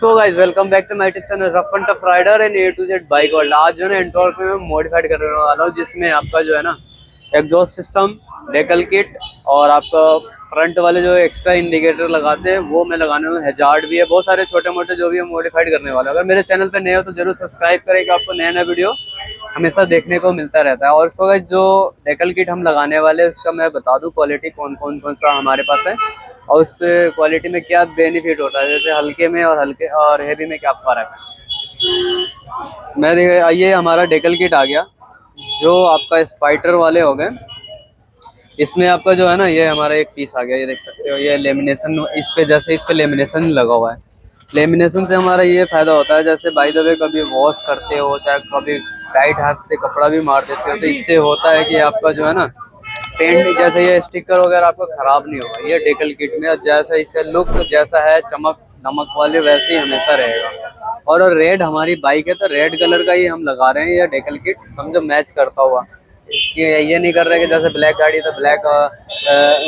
So guys welcome back to my YouTube channel rough and tough rider and A to Z bike world. आज जो है ना एंटॉर्क में मैं मॉडिफाइड करने वाला हूँ, जिसमें आपका जो है ना एग्जॉस्ट सिस्टम, डेकल किट और आपका फ्रंट वाले जो एक्स्ट्रा इंडिकेटर लगाते हैं वो मैं लगाने वाला हूँ। हैजार्ड भी है, बहुत सारे छोटे मोटे जो भी है मॉडिफाइड करने वाला है। अगर मेरे चैनल पे नए हो तो जरूर सब्सक्राइब करें कि आपको नया नया वीडियो हमेशा देखने को मिलता रहता है। और सो गाइस जो डेकल किट हम लगाने वाले हैं उसका मैं बता दूं क्वालिटी कौन सा हमारे पास है और उस क्वालिटी में क्या बेनिफिट होता है, जैसे हल्के में और हल्के और हेवी में क्या फ़र्क है। मैं देख ये हमारा डेकल किट आ गया, जो आपका स्पाइटर वाले हो गए। इसमें आपका जो है ना ये हमारा एक पीस आ गया, ये देख सकते हो। ये लेमिनेशन इस पे, जैसे इस पे लेमिनेशन लगा हुआ है। लेमिनेशन से हमारा ये फ़ायदा होता है, जैसे बाय द वे कभी वॉश करते हो चाहे कभी टाइट हाथ से कपड़ा भी मार देते हो तो इससे होता है कि आपका जो है ना पेंट, जैसे ये स्टिकर वगैरह आपका ख़राब नहीं होगा। ये डेकल किट में जैसा इसका लुक जैसा है चमक नमक वाले वैसे ही हमेशा रहेगा। और रेड हमारी बाइक है तो रेड कलर का ही हम लगा रहे हैं। ये डेकल किट समझो मैच करता हुआ, ये नहीं कर रहे कि जैसे ब्लैक गाड़ी तो ब्लैक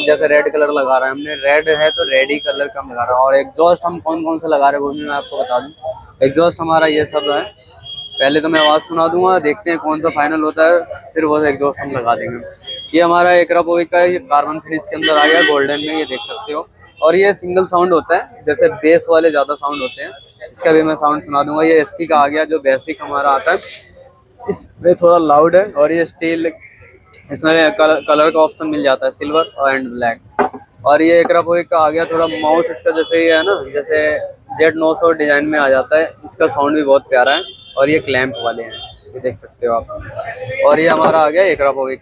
जैसे रेड कलर लगा रहे हैं। हमने रेड है तो रेड ही कलर का हम लगा रहे हैं। और एग्जॉस्ट हम कौन कौन से लगा रहे हैं वो भी मैं आपको बता दूं। एग्जॉस्ट हमारा ये सब है, पहले तो मैं आवाज़ सुना दूंगा, देखते हैं कौन सा फाइनल होता है, फिर वो एग्जॉस्ट हम लगा देंगे। ये हमारा एकरा पोइक का ये कार्बन फिनिश के अंदर आ गया गोल्डन में, ये देख सकते हो। और ये सिंगल साउंड होता है, जैसे बेस वाले ज़्यादा साउंड होते हैं, इसका भी मैं साउंड सुना दूंगा। ये 80 का आ गया जो बेसिक हमारा आता है, इसमें थोड़ा लाउड है। और ये स्टील, इसमें कलर का ऑप्शन मिल जाता है, सिल्वर एंड ब्लैक। और ये एकरा पोइक का आ गया थोड़ा माउथ इसका जैसे ये है ना, जैसे Z900 डिजाइन में आ जाता है। इसका साउंड भी बहुत प्यारा है। और ये क्लैंप वाले हैं, ये देख सकते हो आप। और ये हमारा आ गया एकरापोविक,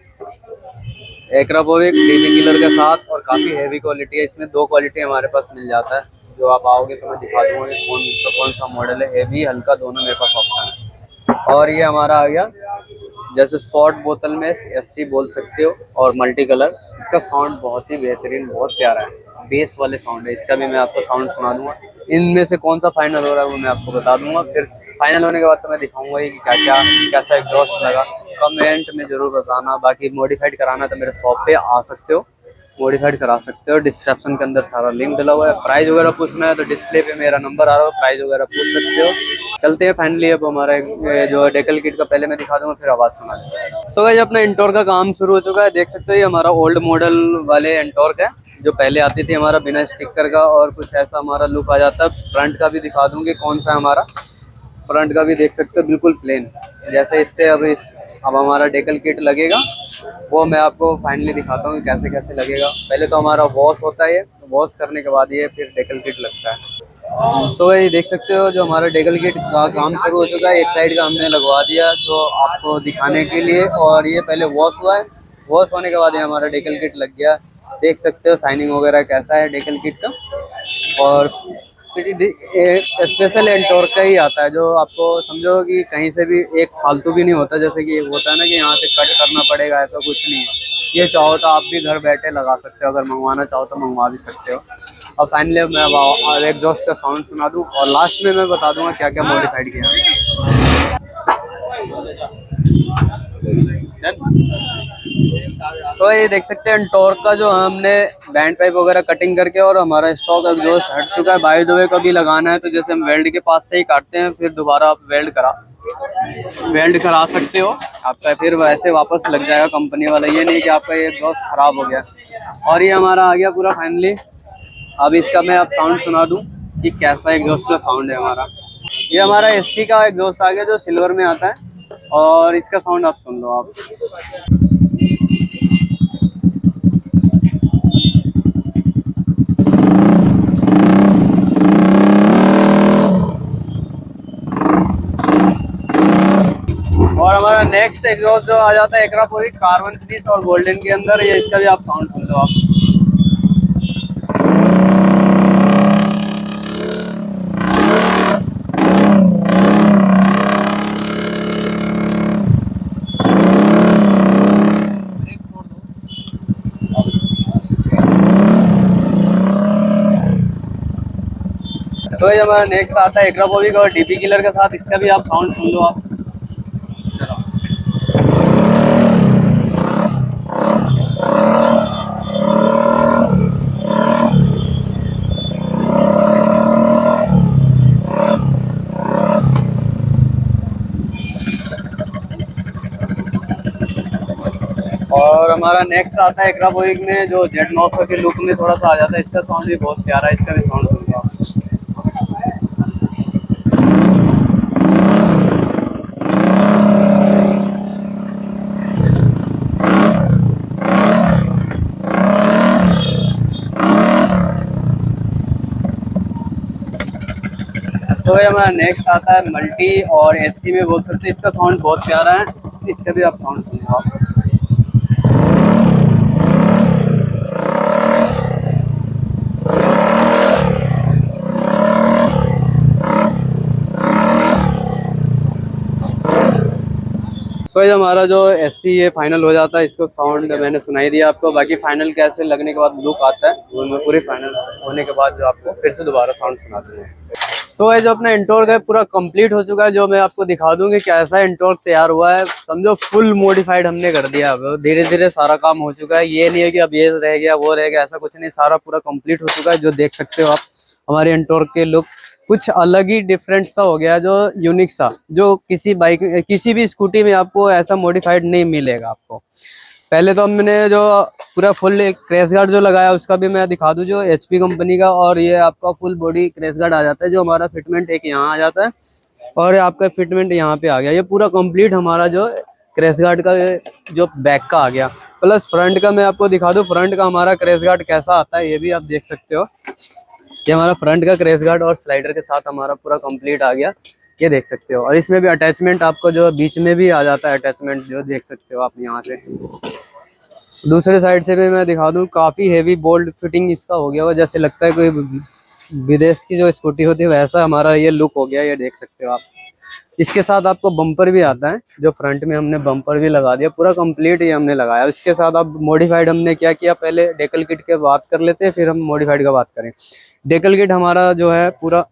एकरापोविक डीबी किलर के साथ, और काफ़ी हैवी क्वालिटी है। इसमें दो क्वालिटी हमारे पास मिल जाता है, जो आप आओगे तो मैं दिखा दूंगा कि कौन सा मॉडल है। हैवी हल्का दोनों मेरे पास ऑप्शन है। और ये हमारा आ गया जैसे शॉर्ट बोतल में 80 बोल सकते हो, और मल्टी कलर। इसका साउंड बहुत ही बेहतरीन, बहुत प्यारा है, बेस वाले साउंड है। इसका भी मैं आपको साउंड सुना दूंगा। इनमें से कौन सा फाइनल हो रहा है वो मैं आपको बता दूंगा। फिर फाइनल होने के बाद तो मैं दिखाऊंगा ही कि क्या क्या कैसा एग्जॉस्ट लगा। कमेंट में ज़रूर बताना। बाकी मॉडिफाइड कराना तो मेरे शॉप पे आ सकते हो, मॉडिफाइड करा सकते हो। डिस्क्रिप्शन के अंदर सारा लिंक डला हुआ है। प्राइस वगैरह पूछना है तो डिस्प्ले पे मेरा नंबर आ रहा है, प्राइस वगैरह पूछ सकते हो। चलते हैं फाइनली। अब हमारा जो डेकल किट का पहले मैं दिखा दूंगा, फिर आवाज़ सुना दूंगा। सो गाइस अपना एंटॉर्क का काम शुरू हो चुका है, देख सकते हो। ये हमारा ओल्ड मॉडल वाले एंटॉर्क है जो पहले आती थी हमारा बिना स्टिकर का, और कुछ ऐसा हमारा लुक आ जाता है। फ्रंट का भी दिखा दूंगी कौन सा हमारा, फ्रंट का भी देख सकते हो बिल्कुल प्लेन जैसे। इस पे अब हमारा डेकल किट लगेगा, वो मैं आपको फाइनली दिखाता हूँ कि कैसे कैसे लगेगा। पहले तो हमारा वॉश होता है, वॉश करने के बाद ये फिर डेकल किट लगता है। सो ये देख सकते हो जो हमारा डेकल किट का काम शुरू हो चुका है। एक साइड का हमने लगवा दिया जो आपको दिखाने के लिए, और ये पहले वॉश हुआ है। वॉश होने के बाद ये हमारा डेकल किट लग गया। देख सकते हो शाइनिंग वगैरह कैसा है डेकल किट का। और स्पेशल एंटॉर्क का ही आता है, जो आपको समझो कि कहीं से भी एक फालतू भी नहीं होता, जैसे कि होता है ना कि यहाँ से कट करना पड़ेगा, ऐसा कुछ नहीं है। ये चाहो तो आप भी घर बैठे लगा सकते हो, अगर मंगवाना चाहो तो मंगवा भी सकते हो। और फाइनली मैं अब एग्जॉस्ट का साउंड सुना दूँ, और लास्ट में मैं बता दूंगा क्या क्या मॉडिफाइड किया है। तो ये देख सकते हैं एंटॉर्क का जो हमने बैंड पाइप वगैरह कटिंग करके, और हमारा स्टॉक एग्जॉस्ट हट चुका है। बाय द वे कभी लगाना है तो जैसे हम वेल्ड के पास से ही काटते हैं, फिर दोबारा आप वेल्ड करा सकते हो आपका, फिर वैसे वापस लग जाएगा कंपनी वाला। ये नहीं कि आपका ये एग्जॉस्ट खराब हो गया। और ये हमारा आ गया पूरा फाइनली। अब इसका मैं अब साउंड सुना दूं कि कैसा एग्जॉस्ट का साउंड है हमारा। ये हमारा 80 का एग्जॉस्ट आ गया जो सिल्वर में आता है, और इसका साउंड आप सुन लो आप। और हमारा नेक्स्ट एग्जॉस्ट जो आ जाता है एकरापोविक कार्बन फिनिश और गोल्डन के अंदर, ये इसका भी आप साउंड सुन लो आप। तो ये हमारा नेक्स्ट आता है एकरापोविक और डीपी किलर के साथ, इसका भी आप साउंड सुन लो आप। हमारा नेक्स्ट आता है एक्रा बोइक में, जो Z900 के लुक में थोड़ा सा आ जाता है। इसका साउंड भी बहुत प्यारा है, इसका भी साउंड सुनिए आप। तो ये हमारा नेक्स्ट आता है मल्टी और एससी में बोल सकते हैं। इसका साउंड बहुत प्यारा है, इसका भी आप साउंड सुनिए आप। सो ये हमारा जो एससी ये फाइनल हो जाता है। इसको साउंड मैंने सुनाई दिया आपको, बाकी फाइनल कैसे लगने के बाद लुक आता है वो मैं पूरी फाइनल होने के बाद जो आपको फिर से दोबारा साउंड सुना दूंगा। सो ये जो अपना इंटोर्क है पूरा कंप्लीट हो चुका है, जो मैं आपको दिखा दूंगी कैसा इंटोर्क तैयार हुआ है। समझो फुल मॉडिफाइड हमने कर दिया। अब धीरे धीरे सारा काम हो चुका है, ये नहीं है कि अब ये रह गया वो रह गया, ऐसा कुछ नहीं, सारा पूरा कंप्लीट हो चुका है। जो देख सकते हो आप हमारे इंटोर्क के लुक कुछ अलग ही डिफरेंट सा हो गया, जो यूनिक सा, जो किसी बाइक किसी भी स्कूटी में आपको ऐसा मॉडिफाइड नहीं मिलेगा आपको। पहले तो हमने जो पूरा फुल क्रैश गार्ड जो लगाया उसका भी मैं दिखा दूं, जो HP कंपनी का, और ये आपका फुल बॉडी क्रैश गार्ड आ जाता है। जो हमारा फिटमेंट एक यहाँ आ जाता है और आपका फिटमेंट यहाँ पे आ गया। ये पूरा कंप्लीट हमारा जो क्रैश गार्ड का जो बैक का आ गया। प्लस फ्रंट का मैं आपको दिखा दूं, फ्रंट का हमारा क्रैश गार्ड कैसा आता है ये भी आप देख सकते हो। ये हमारा फ्रंट का क्रैश गार्ड और स्लाइडर के साथ हमारा पूरा कंप्लीट आ गया, ये देख सकते हो। और इसमें भी अटैचमेंट आपको जो बीच में भी आ जाता है अटैचमेंट, जो देख सकते हो आप यहाँ से। दूसरे साइड से भी मैं दिखा दूं, काफ़ी हेवी बोल्ट फिटिंग इसका हो गया हुआ, जैसे लगता है कोई विदेश की जो स्कूटी होती है वैसा हमारा ये लुक हो गया, ये देख सकते हो आप। इसके साथ आपको बम्पर भी आता है, जो फ्रंट में हमने बम्पर भी लगा दिया, पूरा कंप्लीट ये हमने लगाया। इसके साथ अब मॉडिफाइड हमने क्या किया, पहले डेकल किट के बात कर लेते हैं फिर हम मॉडिफाइड का बात करें। डेकल किट हमारा जो है पूरा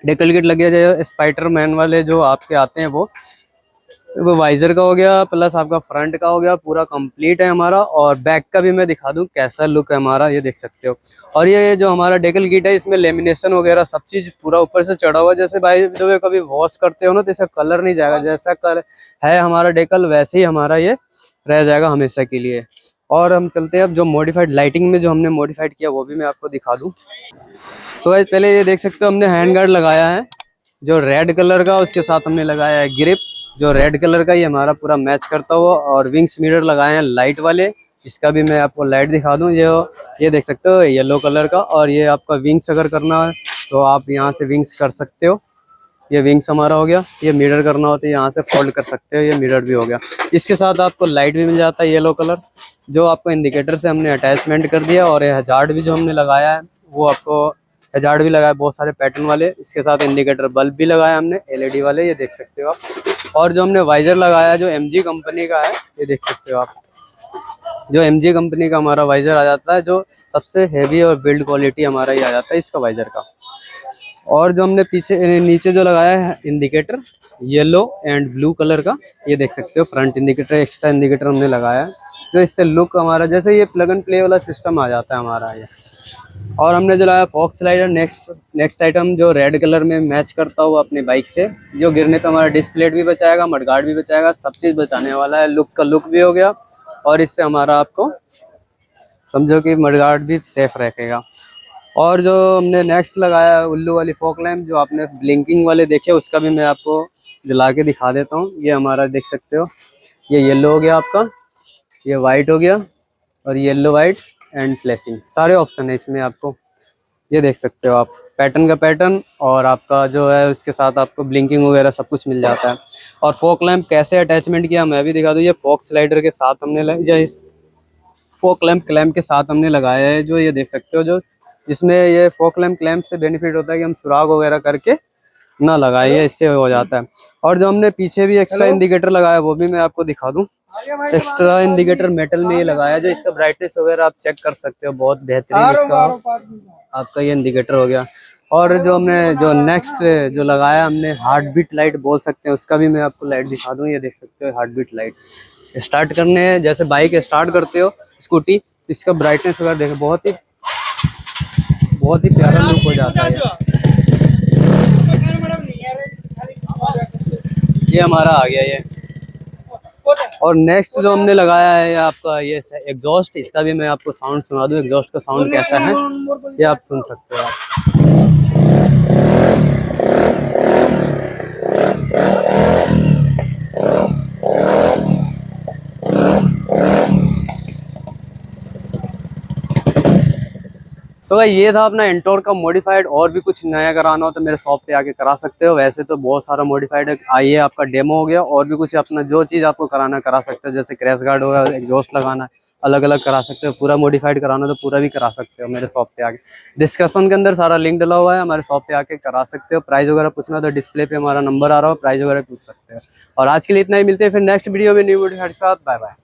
डेकल किट लगे जो स्पाइडर मैन वाले जो आपके आते हैं वो वाइजर का हो गया, प्लस आपका फ्रंट का हो गया, पूरा कंप्लीट है हमारा। और बैक का भी मैं दिखा दूं कैसा लुक है हमारा, ये देख सकते हो। और ये जो हमारा डेकल किट है इसमें लेमिनेशन वगैरह सब चीज पूरा ऊपर से चढ़ा हुआ, जैसे भाई जो कभी वॉश करते हो ना तो इसका कलर नहीं जाएगा, जैसा कलर है हमारा डेकल वैसे ही हमारा ये रह जाएगा हमेशा के लिए। और हम चलते हैं अब जो मॉडिफाइड लाइटिंग में जो हमने मॉडिफाइड किया वो भी मैं आपको दिखा दूं। सो पहले ये देख सकते हो हमने हैंड गार्ड लगाया है जो रेड कलर का, उसके साथ हमने लगाया है ग्रिप जो रेड कलर का, ये हमारा पूरा मैच करता हुआ। और विंग्स मिरर लगाए हैं लाइट वाले, इसका भी मैं आपको लाइट दिखा दूं। ये देख सकते हो येलो कलर का। और ये आपका विंग्स अगर करना है तो आप यहाँ से विंग्स कर सकते हो, ये विंग्स हमारा हो गया। ये मिरर करना होता है यहाँ से फोल्ड कर सकते हो, ये मिरर भी हो गया। इसके साथ आपको लाइट भी मिल जाता है येलो कलर, जो आपको इंडिकेटर से हमने अटैचमेंट कर दिया। और ये हजार्ड भी जो हमने लगाया है वो आपको हजार्ड भी लगाया बहुत सारे पैटर्न वाले। इसके साथ इंडिकेटर बल्ब भी लगाया हमने LED वाले, ये देख सकते हो आप। और जो हमने वाइजर लगाया जो MG कंपनी का है, ये देख सकते हो आप, जो MG कंपनी का हमारा वाइजर आ जाता है, जो सबसे हेवी और बिल्ड क्वालिटी हमारा ये आ जाता है इसका वाइजर का। और जो हमने पीछे नीचे जो लगाया है indicator yellow and blue colour का, ये देख सकते हो फ्रंट इंडिकेटर एक्स्ट्रा इंडिकेटर हमने लगाया है, जो इससे लुक हमारा जैसे ये प्लग एंड प्ले वाला सिस्टम आ जाता है हमारा ये। और हमने जो लाया फॉक्स स्लाइडर नेक्स्ट आइटम, जो रेड कलर में मैच करता हुआ अपनी बाइक से, जो गिरने पे हमारा डिस्प्लेट भी बचाएगा, मडगार्ड भी बचाएगा, सब चीज़ बचाने वाला है। लुक का लुक भी हो गया और इससे हमारा आपको समझो कि मडगार्ड भी सेफ रखेगा। और जो हमने नेक्स्ट लगाया है उल्लू वाली फॉग लैम्प, जो आपने ब्लिंकिंग वाले देखे उसका भी मैं आपको जला के दिखा देता हूँ। ये हमारा देख सकते हो, ये येलो हो गया आपका, ये वाइट हो गया, और येलो वाइट एंड फ्लैशिंग सारे ऑप्शन है इसमें आपको, ये देख सकते हो आप। पैटर्न का पैटर्न और आपका जो है उसके साथ आपको ब्लिंकिंग वगैरह सब कुछ मिल जाता है। और फॉग लैम्प कैसे अटैचमेंट किया मैं भी दिखा दूँ। ये फॉग स्लाइडर के साथ हमने इस फॉग लैम्प क्लैम्प के साथ हमने लगाया है, जो ये देख सकते हो, जो जिसमें ये फॉग लैम्प क्लैम्प से बेनिफिट होता है कि हम सुराग वगैरह करके ना लगाइए, इससे हो जाता है। और जो हमने पीछे भी एक्स्ट्रा इंडिकेटर लगाया वो भी मैं आपको दिखा दूं। एक्स्ट्रा इंडिकेटर मेटल में ये लगाया, जो इसका ब्राइटनेस वगैरह आप चेक कर सकते हो, बहुत बेहतरीन इसका आपका ये इंडिकेटर हो गया। और जो हमने जो नेक्स्ट जो लगाया हमने हार्ट बीट लाइट बोल सकते हैं, उसका भी मैं आपको लाइट दिखा दूं। ये देख सकते हो हार्ट बीट लाइट, स्टार्ट करने जैसे बाइक स्टार्ट करते हो स्कूटी, इसका ब्राइटनेस वगैरह देखो, बहुत ही प्यारा लुक हो जाता है। ये हमारा आ गया, और नेक्स्ट जो हमने लगाया है आपका ये एग्जॉस्ट, इसका भी मैं आपको साउंड सुना दूं, एग्जॉस्ट का साउंड कैसा है ये आप सुन सकते हो सो भाई ये था अपना एंटोर का मॉडिफाइड। और भी कुछ नया कराना हो तो मेरे शॉप पे आके करा सकते हो। वैसे तो बहुत सारा मॉडिफाइड है, आइए आपका डेमो हो गया। और भी कुछ अपना जो चीज़ आपको कराना करा सकते हो, जैसे क्रैश गार्ड होगा, एग्जॉस्ट लगाना है, अलग अलग करा सकते हो। पूरा मॉडिफाइड कराना तो पूरा भी करा सकते हो मेरे शॉप पे आके। डिस्क्रिप्शन के अंदर सारा लिंक डला हुआ है, हमारे शॉप पे आके करा सकते हो। प्राइस वगैरह पूछना तो डिस्प्ले पे हमारा नंबर आ रहा हो, प्राइस वगैरह पूछ सकते हो। और आज के लिए इतना ही, मिलते हैं फिर नेक्स्ट वीडियो में न्यू वीडियो के साथ। Bye bye.